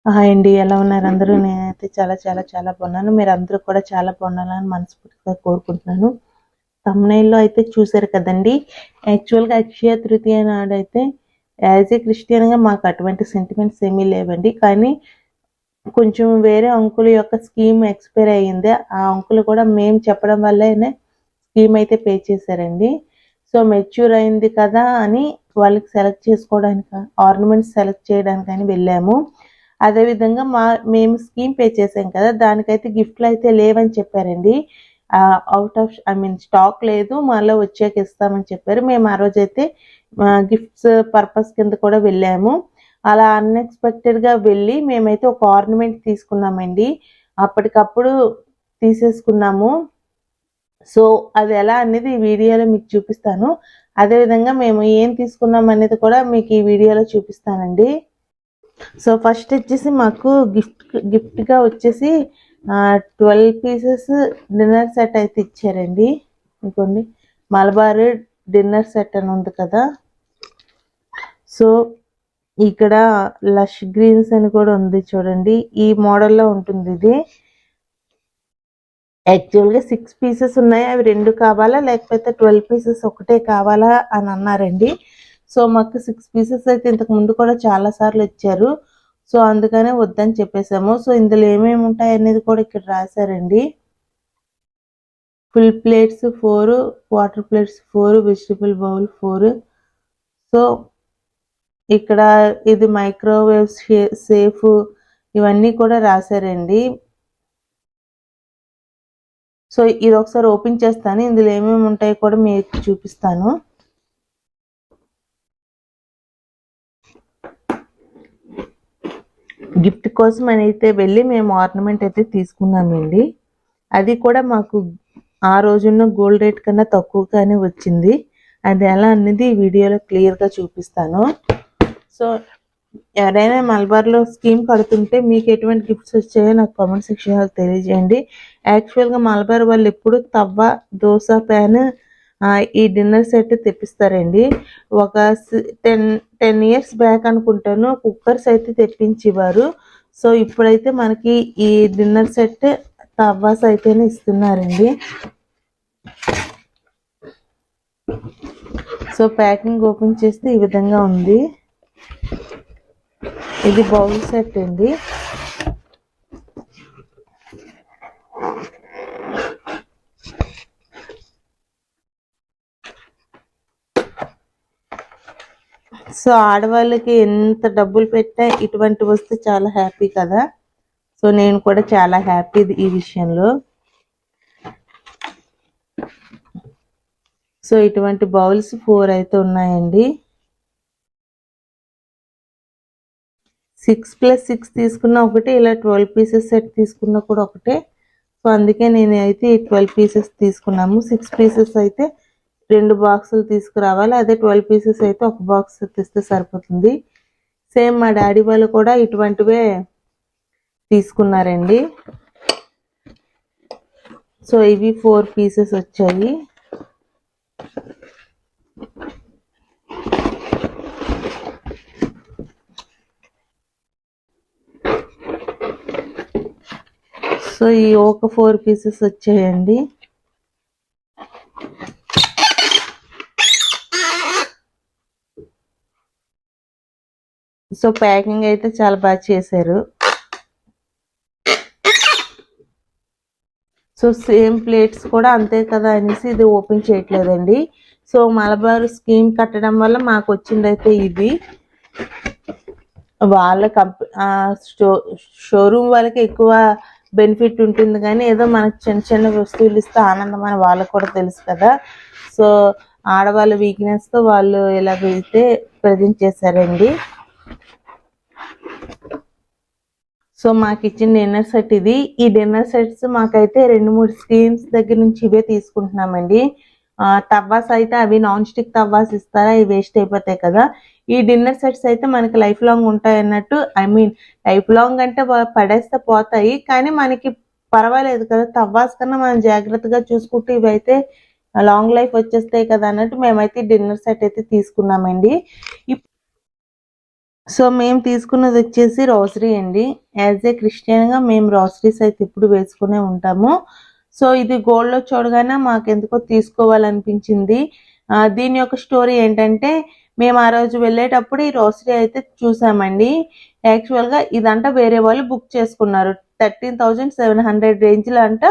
Hi అండి, ఎలా ఉన్నారు అందరూ? నేనైతే చాలా చాలా చాలా బాగున్నాను. మీరు అందరూ కూడా చాలా బాగుండాలని మనస్ఫూర్తిగా కోరుకుంటున్నాను. తమ్నైల్లో అయితే చూసారు కదండి. యాక్చువల్గా అక్షయ తృతీయ నాడైతే యాజ్ ఏ క్రిస్టియన్గా మాకు అటువంటి సెంటిమెంట్స్ ఏమీ లేవండి. కానీ కొంచెం వేరే అంకుల్ యొక్క స్కీమ్ ఎక్స్పైర్ అయ్యింది. ఆ అంకుల్ కూడా మేము చెప్పడం వల్లనే స్కీమ్ అయితే పే చేశారండి. సో మెచ్యూర్ అయింది కదా అని వాళ్ళకి సెలెక్ట్ చేసుకోవడానికి, ఆర్నమెంట్స్ సెలెక్ట్ చేయడానికని వెళ్ళాము. అదేవిధంగా మేము స్కీమ్ పే చేసాం కదా, దానికైతే గిఫ్ట్లు అయితే లేవని చెప్పారండి. అవుట్ ఆఫ్ స్టాక్ లేదు, మళ్ళీ వచ్చాక ఇస్తామని చెప్పారు. మేము ఆ రోజైతే గిఫ్ట్స్ పర్పస్ కింద కూడా వెళ్ళాము. అలా అన్ఎక్స్పెక్టెడ్గా వెళ్ళి మేమైతే ఒక ఆర్నమెంట్ తీసుకున్నామండి. అప్పటికప్పుడు తీసేసుకున్నాము. సో అది ఎలా అనేది ఈ వీడియోలో మీకు చూపిస్తాను. అదేవిధంగా మేము ఏం తీసుకున్నాం అనేది కూడా మీకు ఈ వీడియోలో చూపిస్తానండి. సో ఫస్ట్ వచ్చేసి మాకు గిఫ్ట్గా వచ్చేసి 12 పీసెస్ డిన్నర్ సెట్ అయితే ఇచ్చారండి. ఇంకోండి, మలబార్ డిన్నర్ సెట్ అని ఉంది కదా. సో ఇక్కడ లష్ గ్రీన్స్ అని కూడా ఉంది చూడండి. ఈ మోడల్లో ఉంటుంది ఇది. యాక్చువల్గా 6 పీసెస్ ఉన్నాయి, అవి 2 కావాలా లేకపోతే 12 పీసెస్ ఒకటే కావాలా అని అన్నారండి. సో మాకు 6 పీసెస్ అయితే ఇంతకు ముందు కూడా చాలా సార్లు ఇచ్చారు. సో అందుకనే వద్దని చెప్పేసాము. సో ఇందులో ఏమేమి ఉంటాయి అనేది కూడా ఇక్కడ రాశారండి. Full plates 4, water plates 4, vegetable bowl 4. So ఇక్కడ ఇది మైక్రోవేవ్ సేఫ్, ఇవన్నీ కూడా రాశారండి. సో ఇది ఒకసారి ఓపెన్ చేస్తాను, ఇందులో ఏమేమి ఉంటాయో కూడా మీకు చూపిస్తాను. గిఫ్ట్ కోసం అని అయితే వెళ్ళి మేము ఆర్నమెంట్ అయితే తీసుకున్నామండి. అది కూడా మాకు ఆ రోజున్న గోల్డ్ రేట్ కన్నా తక్కువగానే వచ్చింది. అది ఎలా అనేది ఈ వీడియోలో క్లియర్గా చూపిస్తాను. సో ఎవరైనా మలబార్లో స్కీమ్ కడుతుంటే మీకు ఎటువంటి గిఫ్ట్స్ వచ్చాయో నాకు కామెంట్ సెక్షన్లో తెలియజేయండి. యాక్చువల్గా మలబార్ వాళ్ళు ఎప్పుడు తవ్వ, దోశ ప్యాన్, ఈ డిన్నర్ సెట్ తెప్పిస్తారండి. ఒక 10 ఇయర్స్ బ్యాక్ అనుకుంటాను కుక్కర్స్ అయితే తెప్పించేవారు. సో ఇప్పుడైతే మనకి ఈ డిన్నర్ సెట్ తవ్వాస్ అయితేనే ఇస్తున్నారండి. సో ప్యాకింగ్ ఓపెన్ చేస్తే ఈ విధంగా ఉంది. ఇది బౌల్ సెట్ అండి. సో ఆడవాళ్ళకి ఎంత డబ్బులు పెట్టా ఇటువంటి వస్తే చాలా హ్యాపీ కదా. సో నేను కూడా చాలా హ్యాపీ ఈ విషయంలో. సో ఇటువంటి బౌల్స్ 4 అయితే ఉన్నాయండి. 6+6 తీసుకున్న ఒకటే, ఇలా 12 పీసెస్ సెట్ తీసుకున్నా కూడా ఒకటే. సో అందుకే నేను అయితే ఈ 12 పీసెస్ తీసుకున్నాము. 6 పీసెస్ అయితే 2 బాక్సులు తీసుకురావాలి, అదే 12 పీసెస్ అయితే ఒక బాక్స్ తెస్తే సరిపోతుంది. సేమ్ మా డాడీ వాళ్ళు కూడా ఇటువంటివే తీసుకున్నారండి. సో ఇవి 4 పీసెస్ వచ్చాయి. సో ఈ ఒక 4 పీసెస్ వచ్చాయండి. సో ప్యాకింగ్ అయితే చాలా బాగా చేశారు. సో సేమ్ ప్లేట్స్ కూడా అంతే కదా అనేసి ఇది ఓపెన్ చేయట్లేదండి. సో మలబార్ స్కీమ్ కట్టడం వల్ల మాకు వచ్చిందైతే ఇది. వాళ్ళ షోరూమ్ వాళ్ళకి ఎక్కువ బెనిఫిట్ ఉంటుంది, కానీ ఏదో మనకు చిన్న చిన్న వస్తువులు ఇస్తే ఆనందం అని వాళ్ళకు కూడా తెలుసు కదా. సో ఆడవాళ్ళ వీక్నెస్తో వాళ్ళు ఎలాగైతే ప్రజెంట్ చేశారండి. సో మాకు ఇచ్చిన డిన్నర్ సెట్ ఇది. ఈ డిన్నర్ సెట్స్ మాకైతే 2-3 స్క్రీన్స్ దగ్గర నుంచి ఇవే తీసుకుంటున్నామండి. తవ్వాస్ అయితే అవి నాన్ స్టిక్ తవ్వాస్ ఇస్తారా, అవి వేస్ట్ అయిపోతాయి కదా. ఈ డిన్నర్ సెట్స్ అయితే మనకి లైఫ్ లాంగ్ ఉంటాయి అన్నట్టు. లైఫ్ లాంగ్ అంటే పడేస్తే పోతాయి, కానీ మనకి పర్వాలేదు కదా. తవ్వాస్ కన్నా మనం జాగ్రత్తగా చూసుకుంటే ఇవైతే లాంగ్ లైఫ్ వచ్చేస్తాయి కదా అన్నట్టు మేమైతే డిన్నర్ సెట్ అయితే తీసుకున్నామండి. సో మేము తీసుకున్నది వచ్చేసి రోసరీ అండి. యాజ్ ఏ క్రిస్టియన్గా మేము రోసరీస్ అయితే ఇప్పుడు వేసుకునే ఉంటాము. సో ఇది గోల్డ్లో చూడగానే మాకెందుకో తీసుకోవాలనిపించింది. దీని యొక్క స్టోరీ ఏంటంటే, మేము ఆ రోజు వెళ్ళేటప్పుడు ఈ రోసరీ అయితే చూసామండి. యాక్చువల్గా ఇదంట వేరే వాళ్ళు బుక్ చేసుకున్నారు. 13,700 రేంజ్లో అంట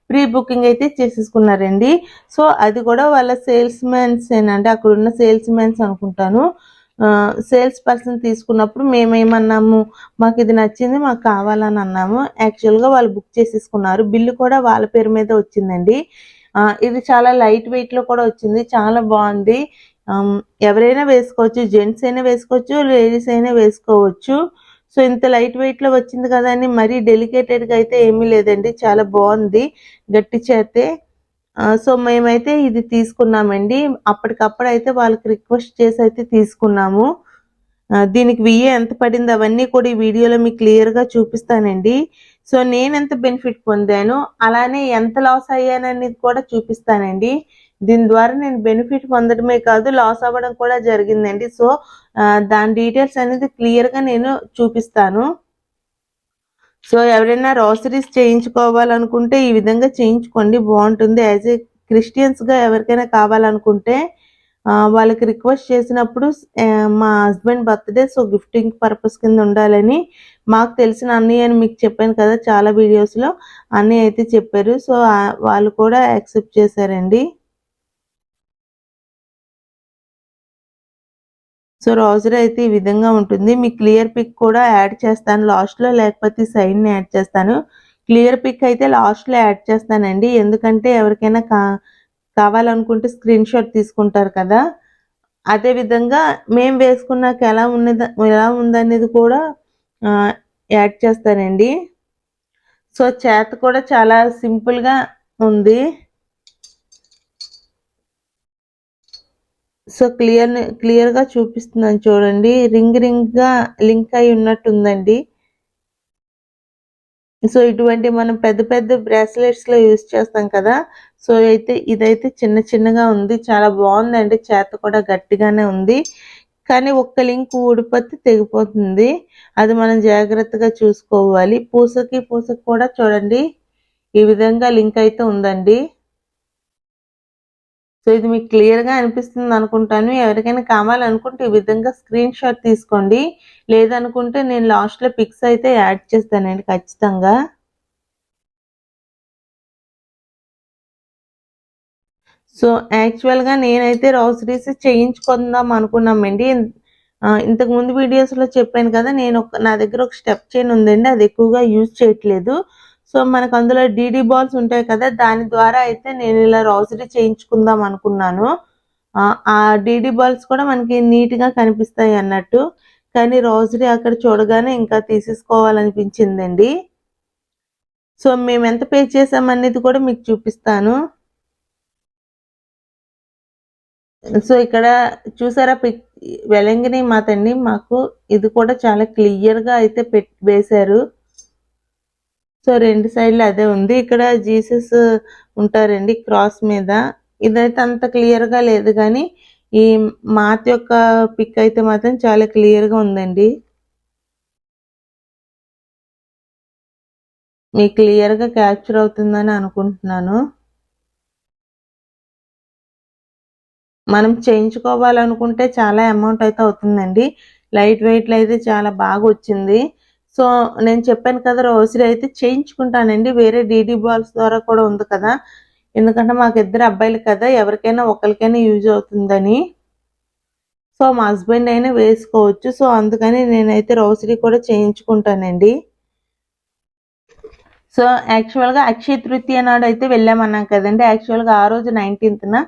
ప్రీ బుకింగ్ అయితే చేసేసుకున్నారండి. సో అది కూడా వాళ్ళ సేల్స్ మెన్స్ ఏనంటే అక్కడ ఉన్న సేల్స్ మెన్స్ అనుకుంటాను. సేల్స్ పర్సన్ తీసుకున్నప్పుడు మేమేమన్నాము, మాకు ఇది నచ్చింది, మాకు కావాలని అన్నాము. యాక్చువల్గా వాళ్ళు బుక్ చేసేసుకున్నారు. బిల్లు కూడా వాళ్ళ పేరు మీద వచ్చిందండి. ఇది చాలా లైట్ వెయిట్లో కూడా వచ్చింది. చాలా బాగుంది. ఎవరైనా వేసుకోవచ్చు, జెంట్స్ అయినా వేసుకోవచ్చు, లేడీస్ అయినా వేసుకోవచ్చు. సో ఇంత లైట్ వెయిట్లో వచ్చింది కదా అని మరీ డెలికేటెడ్గా అయితే ఏమీ లేదండి. చాలా బాగుంది, గట్టి చేతే. సో మేమైతే ఇది తీసుకున్నామండి. అప్పటికప్పుడు అయితే వాళ్ళకి రిక్వెస్ట్ చేసి అయితే తీసుకున్నాము. దీనికి విఏ ఎంత పడింది అవన్నీ కూడా ఈ వీడియోలో మీకు క్లియర్గా చూపిస్తానండి. సో నేను ఎంత బెనిఫిట్ పొందాను, అలానే ఎంత లాస్ అయ్యాననేది కూడా చూపిస్తానండి. దీని ద్వారా నేను బెనిఫిట్ పొందడమే కాదు, లాస్ అవ్వడం కూడా జరిగిందండి. సో దాని డీటెయిల్స్ అనేది క్లియర్గా నేను చూపిస్తాను. సో ఎవరైనా రోసరీస్ చేయించుకోవాలనుకుంటే ఈ విధంగా చేయించుకోండి, బాగుంటుంది. యాజ్ ఏ క్రిస్టియన్స్గా ఎవరికైనా కావాలనుకుంటే వాళ్ళకి రిక్వెస్ట్ చేసినప్పుడు మా husband birthday, so gifting purpose కింద ఉండాలని మాకు తెలిసిన అన్నయ్య అని మీకు చెప్పాను కదా చాలా వీడియోస్లో, అన్నయ్య అయితే చెప్పారు. సో వాళ్ళు కూడా యాక్సెప్ట్ చేశారండి. సో రోజరీ అయితే ఈ విధంగా ఉంటుంది. మీ క్లియర్ పిక్ కూడా యాడ్ చేస్తాను లాస్ట్లో, లేకపోతే సైడ్ని యాడ్ చేస్తాను. క్లియర్ పిక్ అయితే లాస్ట్లో యాడ్ చేస్తానండి, ఎందుకంటే ఎవరికైనా కావాలనుకుంటే స్క్రీన్ షాట్ తీసుకుంటారు కదా. అదేవిధంగా మేము వేసుకున్నాక ఎలా ఉందనేది కూడా యాడ్ చేస్తానండి. సో చేత కూడా చాలా సింపుల్గా ఉంది. సో క్లియర్గా చూపిస్తున్నాను చూడండి. రింగ్గా లింక్ అయి ఉన్నట్టుందండి. సో ఇటువంటి మనం పెద్ద పెద్ద బ్రాస్లెట్స్లో యూజ్ చేస్తాం కదా. సో ఇదైతే చిన్నగా ఉంది, చాలా బాగుందండి. చేత కూడా గట్టిగానే ఉంది, కానీ ఒక్క లింక్ ఊడిపోతే తెగిపోతుంది. అది మనం జాగ్రత్తగా చూసుకోవాలి. పూసకి కూడా చూడండి ఈ విధంగా లింక్ అయితే ఉందండి. సో ఇది మీకు క్లియర్గా అనిపిస్తుంది అనుకుంటాను. ఎవరికైనా కావాలనుకుంటే ఈ విధంగా స్క్రీన్ షాట్ తీసుకోండి, లేదనుకుంటే నేను లాస్ట్లో పిక్స్ అయితే యాడ్ చేస్తానండి ఖచ్చితంగా. సో యాక్చువల్గా నేనైతే రోసరీస్ చేయించుకుందాం అనుకున్నామండి. ఇంతకుముందు వీడియోస్లో చెప్పాను కదా, నా దగ్గర ఒక స్టెప్ చైన్ ఉందండి, అది ఎక్కువగా యూజ్ చేయట్లేదు. సో మనకు అందులో డీడీ బాల్స్ ఉంటాయి కదా, దాని ద్వారా అయితే నేను ఇలా రోసరీ చేయించుకుందాం అనుకున్నాను. ఆ డీడీ బాల్స్ కూడా మనకి నీట్గా కనిపిస్తాయి అన్నట్టు, కానీ రోసరీ అక్కడ చూడగానే ఇంకా తీసేసుకోవాలనిపించిందండి. సో మేము ఎంత పే చేసామనేది కూడా మీకు చూపిస్తాను. సో ఇక్కడ చూసారా వెలంగిని మాత అండి, మాకు ఇది కూడా చాలా క్లియర్గా అయితే వేశారు. సో రెండు సైడ్లు అదే ఉంది. ఇక్కడ జీసస్ ఉంటారండి క్రాస్ మీద. ఇదైతే అంత క్లియర్గా లేదు, కానీ ఈ మాత యొక్క పిక్ అయితే మాత్రం చాలా క్లియర్గా ఉందండి. మీకు క్లియర్గా క్యాప్చర్ అవుతుందని అనుకుంటున్నాను. మనం చేయించుకోవాలనుకుంటే చాలా అమౌంట్ అయితే అవుతుందండి. లైట్ వెయిట్లో అయితే చాలా బాగా వచ్చింది. సో నేను చెప్పాను కదా, రోసరీ అయితే చేయించుకుంటానండి. వేరే డీడీ బాల్స్ ద్వారా కూడా ఉంది కదా, ఎందుకంటే మాకు ఇద్దరు అబ్బాయిలు కదా, ఎవరికైనా ఒకరికైనా యూజ్ అవుతుందని. సో మా హస్బెండ్ అయినా వేసుకోవచ్చు. సో అందుకని నేనైతే రోసరీ కూడా చేయించుకుంటానండి. సో యాక్చువల్గా అక్షయ తృతీయ నాడు అయితే వెళ్ళామన్నాం కదండి. యాక్చువల్గా ఆ రోజు 19th.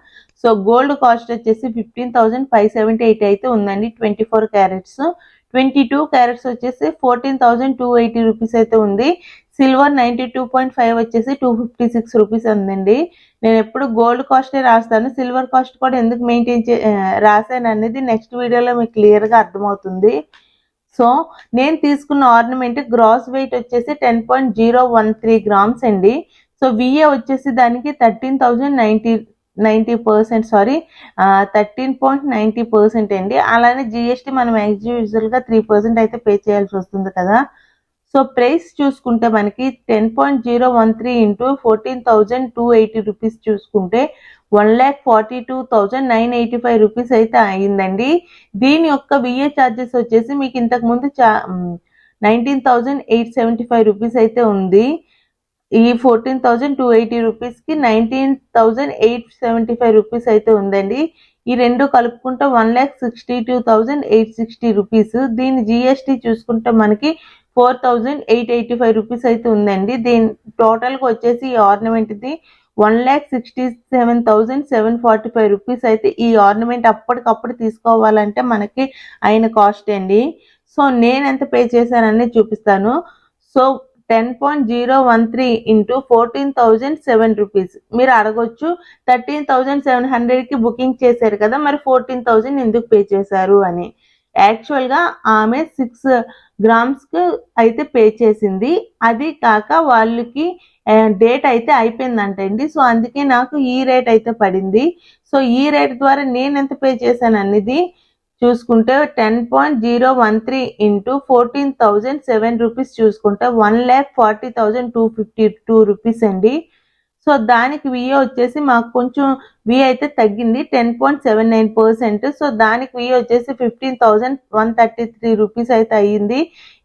సో గోల్డ్ కాస్ట్ వచ్చేసి 15,578 అయితే ఉందండి. 24 క్యారెట్స్. 22 క్యారెట్స్ వచ్చేసి 14,280 రూపీస్ అయితే ఉంది. సిల్వర్ 92.5 వచ్చేసి 256 రూపీస్ ఉందండి. నేను ఎప్పుడు గోల్డ్ కాస్టే రాస్తాను, సిల్వర్ కాస్ట్ కూడా ఎందుకు రాశాను అనేది నెక్స్ట్ వీడియోలో మీకు క్లియర్గా అర్థమవుతుంది. సో నేను తీసుకున్న ఆర్నమెంట్ గ్రాస్ వెయిట్ వచ్చేసి 10.013 గ్రామ్స్ అండి. సో విఏ వచ్చేసి దానికి 13,090 90% సారీ 13.90% అండి. అలానే జిఎస్టీ మనం యాజ్ యూజువల్గా 3% అయితే పే చేయాల్సి వస్తుంది కదా. సో ప్రైస్ చూసుకుంటే మనకి 10.013 ఇంటూ 14,280 రూపీస్ చూసుకుంటే 1,42,985 రూపీస్ అయితే అయిందండి. దీని యొక్క విఏ ఛార్జెస్ వచ్చేసి మీకు ఇంతకు ముందు 19,875 రూపీస్ అయితే ఉంది. ఈ 14,280 రూపీస్కి 19,875 రూపీస్ అయితే ఉందండి. ఈ రెండు కలుపుకుంటే 1,62,860 రూపీస్. దీని జిఎస్టీ చూసుకుంటే మనకి 4,885 రూపీస్ అయితే ఉందండి. దీని టోటల్గా వచ్చేసి ఈ ఆర్నమెంట్ది 1,67,745 రూపీస్ అయితే ఈ ఆర్నమెంట్ అప్పటికప్పుడు తీసుకోవాలంటే మనకి అయిన కాస్ట్ అండి. సో నేను ఎంత పే చేశానని చూపిస్తాను. So 10.013 into 14,007 rupees. మీరు అడగొచ్చు 13,700కి బుకింగ్ చేశారు కదా, మరి 14,000 ఎందుకు పే చేశారు అని. యాక్చువల్గా ఆమె 6 గ్రామ్స్కి అయితే పే చేసింది. అది కాక వాళ్ళకి డేట్ అయితే అయిపోయిందంటండి. సో అందుకే నాకు ఈ రేట్ అయితే పడింది. సో ఈ రేట్ ద్వారా నేను ఎంత పే చేశాను అనేది చూసుకుంటే 10.013 ఇంటూ 14,007 రూపీస్ చూసుకుంటే 1,40,252 రూపీస్ అండి. సో దానికి విఏ వచ్చేసి మాకు కొంచెం విఏ అయితే తగ్గింది 10.79%. సో దానికి విఏ వచ్చేసి 15,133 రూపీస్ అయితే అయ్యింది.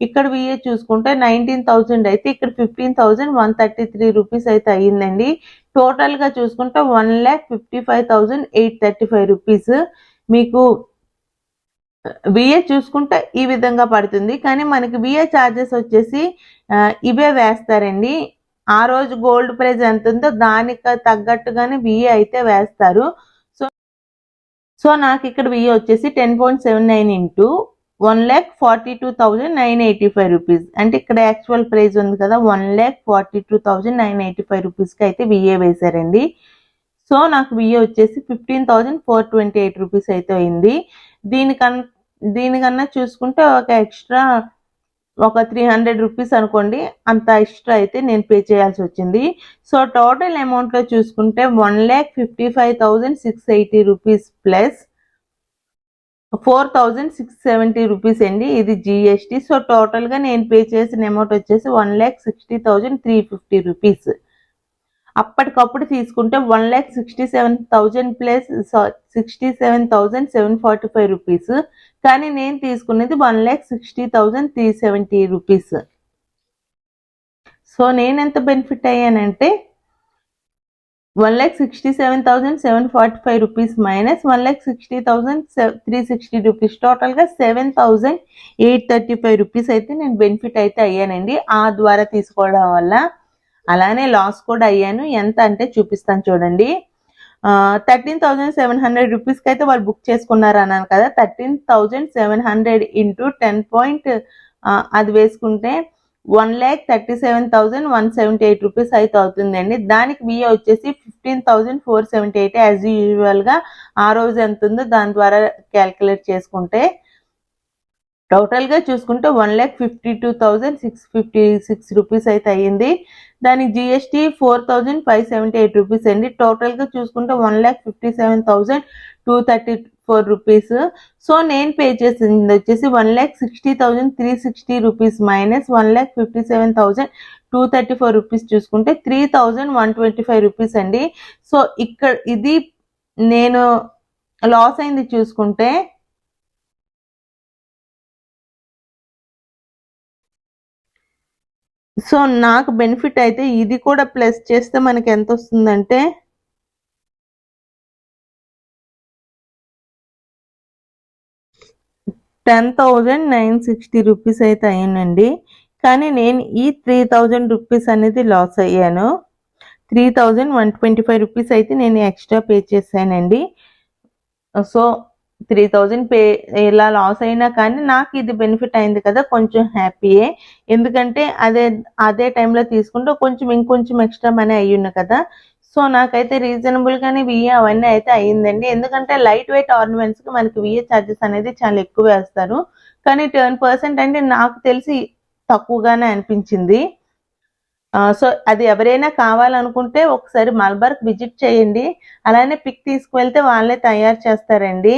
ఇక్కడ విఏ చూసుకుంటే 19,000 అయితే ఇక్కడ 15,133 రూపీస్ అయితే అయ్యిందండి. టోటల్గా చూసుకుంటే 1,55,835 రూపీస్ మీకు విఏ చూసుకుంటే ఈ విధంగా పడుతుంది. కానీ మనకి విఏ ఛార్జెస్ వచ్చేసి ఇవే వేస్తారండి. ఆ రోజు గోల్డ్ ప్రైస్ ఎంత ఉందో దానికి తగ్గట్టుగానే విఏ అయితే వేస్తారు. సో నాకు ఇక్కడ విఏ వచ్చేసి 10.79 ఇంటూ 1,42,985 రూపీస్. అంటే ఇక్కడ యాక్చువల్ ప్రైస్ ఉంది కదా 1,42,985 రూపీస్కి అయితే విఏ వేశారండి. సో నాకు విఏ వచ్చేసి 15,428 రూపీస్ అయితే అయింది. దీనికన్నా చూసుకుంటే ఒక ఎక్స్ట్రా ఒక 300 రూపీస్ అనుకోండి, అంత ఎక్స్ట్రా అయితే నేను పే చేయాల్సి వచ్చింది. సో టోటల్ అమౌంట్లో చూసుకుంటే 1,55,680 రూపీస్ ప్లస్ 4,670 రూపీస్ అండి, ఇది జిఎస్టీ. సో టోటల్గా నేను పే చేసిన అమౌంట్ వచ్చేసి 1,60,350 రూపీస్. అప్పటికప్పుడు తీసుకుంటే 1,67,000 ప్లస్ 67,745 రూపీస్. కానీ నేను తీసుకున్నది 1,60,370 రూపీస్. సో నేను ఎంత బెనిఫిట్ అయ్యానంటే 1,67,745 రూపీస్ మైనస్ 1,60,360 రూపీస్, టోటల్గా 7,835 రూపీస్ అయితే నేను బెనిఫిట్ అయితే అయ్యానండి ఆ ద్వారా తీసుకోవడం వల్ల. అలానే లాస్ కూడా అయ్యాను. ఎంత అంటే చూపిస్తాను చూడండి. 13,700 రూపీస్కి అయితే వాళ్ళు బుక్ చేసుకున్నారు అన్నాను కదా. 13,700 ఇంటూ 10 అది వేసుకుంటే 1,37,178 రూపీస్ అయితే అవుతుందండి. దానికి విఏ వచ్చేసి 15,478 యాజ్ యూజువల్గా ఆ రోజు ఎంత ఉందో దాని ద్వారా క్యాల్కులేట్ చేసుకుంటే టోటల్గా చూసుకుంటే 1,52,656 రూపీస్ అయితే అయ్యింది. దానికి జిఎస్టీ 4,578 రూపీస్ అండి. టోటల్గా చూసుకుంటే 1,57,234 రూపీస్. సో నేను పే చేసింది వచ్చేసి 1,60,360 రూపీస్ మైనస్ 1,57,234 రూపీస్ చూసుకుంటే 3,125 రూపీస్ అండి. సో ఇక్కడ ఇది నేను లాస్ అయింది చూసుకుంటే సో నాకు బెనిఫిట్ అయితే ఇది కూడా ప్లస్ చేస్తే మనకి ఎంత వస్తుందంటే 10,960 రూపీస్ అయితే అయ్యానండి. కానీ నేను ఈ 3,000 రూపీస్ అనేది లాస్ అయ్యాను. 3,125 రూపీస్ అయితే నేను ఎక్స్ట్రా పే చేశానండి. సో 3,000 పే ఇలా లాస్ అయినా కానీ నాకు ఇది బెనిఫిట్ అయింది కదా, కొంచెం హ్యాపీయే. ఎందుకంటే అదే టైంలో తీసుకుంటే ఇంకొంచెం ఎక్స్ట్రా మనీ అయ్యున్నా కదా. సో నాకైతే రీజనబుల్గానే విఏ అవన్నీ అయితే అయ్యిందండి. ఎందుకంటే లైట్ వెయిట్ ఆర్నమెంట్స్కి మనకి విఏ ఛార్జెస్ అనేది చాలా ఎక్కువ వేస్తారు. కానీ 10% అంటే నాకు తెలిసి తక్కువగానే అనిపించింది. సో అది ఎవరైనా కావాలనుకుంటే ఒకసారి మలబార్కి విజిట్ చేయండి. అలానే పిక్ తీసుకువెళ్తే వాళ్ళే తయారు చేస్తారండి.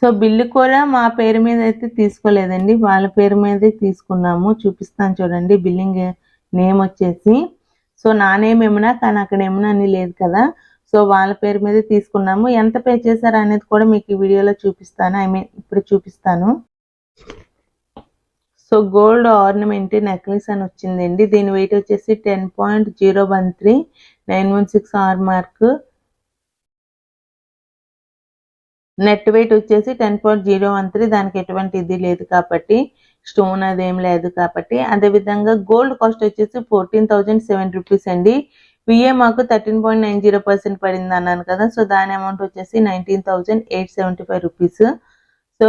సో బిల్లు కూడా మా పేరు మీద అయితే తీసుకోలేదండి, వాళ్ళ పేరు మీదే తీసుకున్నాము. చూపిస్తాను చూడండి, బిల్లింగ్ నేమ్ వచ్చేసి. సో నా నేమ్ ఏమన్నా, కానీ అక్కడ ఏమన్నా అని లేదు కదా, సో వాళ్ళ పేరు మీదే తీసుకున్నాము. ఎంత పే చేశారు అనేది కూడా మీకు ఈ వీడియోలో చూపిస్తాను, ఇప్పుడు చూపిస్తాను. సో గోల్డ్ ఆర్నమెంట్ నెక్లెస్ అని వచ్చిందండి. దీని వెయిట్ వచ్చేసి 10.013 916 ఆర్ మార్క్. నెట్ వెయిట్ వచ్చేసి 10.013. దానికి ఎటువంటి ఇది లేదు కాబట్టి, స్టోన్ అదేం లేదు కాబట్టి. అదేవిధంగా గోల్డ్ కాస్ట్ వచ్చేసి 14,007 రూపీస్ అండి. విఏ మాకు 13.90% పడింది అన్నాను కదా, సో దాని అమౌంట్ వచ్చేసి 19,875 రూపీస్. సో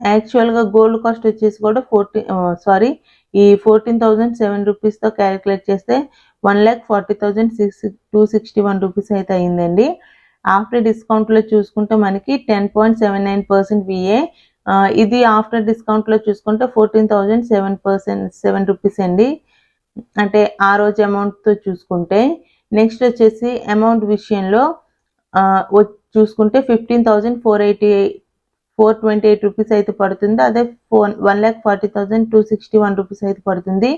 యాక్చువల్గా గోల్డ్ కాస్ట్ వచ్చేసి కూడా 14,007 రూపీస్తో క్యాలిక్యులేట్ చేస్తే 1,40,261 రూపీస్ అయితే అయిందండి. ఆఫ్టర్ డిస్కౌంట్లో చూసుకుంటే మనకి 10.79% విఏ. ఇది ఆఫ్టర్ డిస్కౌంట్లో చూసుకుంటే 14,007 రూపీస్ అండి, అంటే ఆ రోజు అమౌంట్తో చూసుకుంటే. నెక్స్ట్ వచ్చేసి అమౌంట్ విషయంలో చూసుకుంటే 15,428 రూపీస్ అయితే పడుతుంది. అదే 1,40,261 రూపీస్ అయితే పడుతుంది.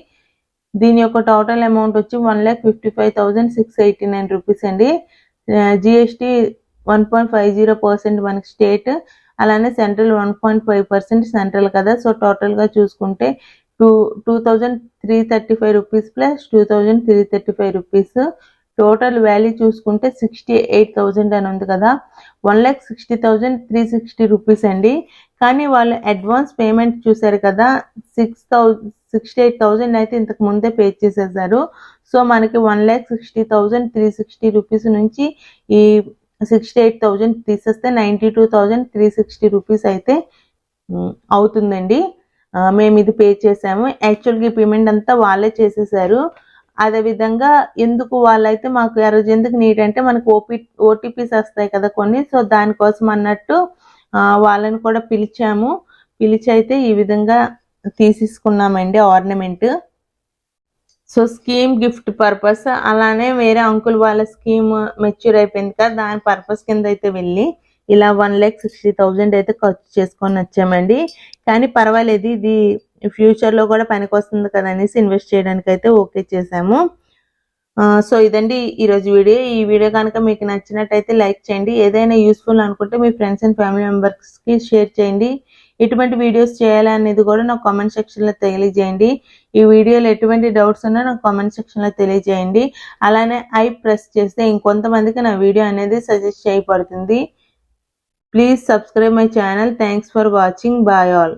దీని యొక్క టోటల్ అమౌంట్ వచ్చి 1,55,689 రూపీస్ అండి. జిఎస్టీ 1.50% మనకి స్టేట్, అలానే సెంట్రల్ 1.5% సెంట్రల్ కదా. సో టోటల్గా చూసుకుంటే 2,335 rupees plus 2,335 rupees. Total value చూసుకుంటే 68,000 అని ఉంది కదా, 1,60,360 రూపీస్ అండి. కానీ వాళ్ళు అడ్వాన్స్ పేమెంట్ చూసారు కదా, 68,000 అయితే ఇంతకు ముందే పే చేసేసారు. సో మనకి 1,60,360 రూపీస్ నుంచి ఈ 68,000 తీసేస్తే 92,360 రూపీస్ అయితే అవుతుందండి. మేము ఇది పే చేసాము. యాక్చువల్గా ఈ పేమెంట్ అంతా వాళ్ళే చేసేసారు. అదేవిధంగా ఎందుకు వాళ్ళైతే మాకు ఆ రోజు ఎందుకు నీట్ అంటే మనకు ఓటీపీస్ వస్తాయి కదా కొన్ని, సో దానికోసం అన్నట్టు వాళ్ళని కూడా పిలిచి అయితే ఈ విధంగా తీసేసుకున్నామండి ornament. So scheme gift purpose, అలానే వేరే అంకుల్ వాళ్ళ స్కీమ్ మెచ్యూర్ అయిపోయింది కదా, దాని పర్పస్ కింద అయితే వెళ్ళి ఇలా 1,60,000 అయితే ఖర్చు చేసుకొని వచ్చామండి. కానీ పర్వాలేదు, ఇది ఫ్యూచర్లో కూడా పనికొస్తుంది కదా అనేసి ఇన్వెస్ట్ చేయడానికి అయితే ఓకే చేసాము. సో ఇదండి ఈరోజు వీడియో. ఈ వీడియో కనుక మీకు నచ్చినట్టయితే లైక్ చేయండి. ఏదైనా యూస్ఫుల్ అనుకుంటే మీ ఫ్రెండ్స్ అండ్ ఫ్యామిలీ మెంబర్స్కి షేర్ చేయండి. ఎటువంటి వీడియోస్ చేయాలనేది కూడా నాకు కామెంట్ సెక్షన్లో తెలియజేయండి. ఈ వీడియోలో ఎటువంటి డౌట్స్ ఉన్నా నాకు కామెంట్ సెక్షన్లో తెలియజేయండి. అలానే ఐ ప్రెస్ చేస్తే ఇంకొంతమందికి నా వీడియో అనేది సజెస్ట్ చేయబడుతుంది. Please subscribe my channel. Thanks for watching. Bye all.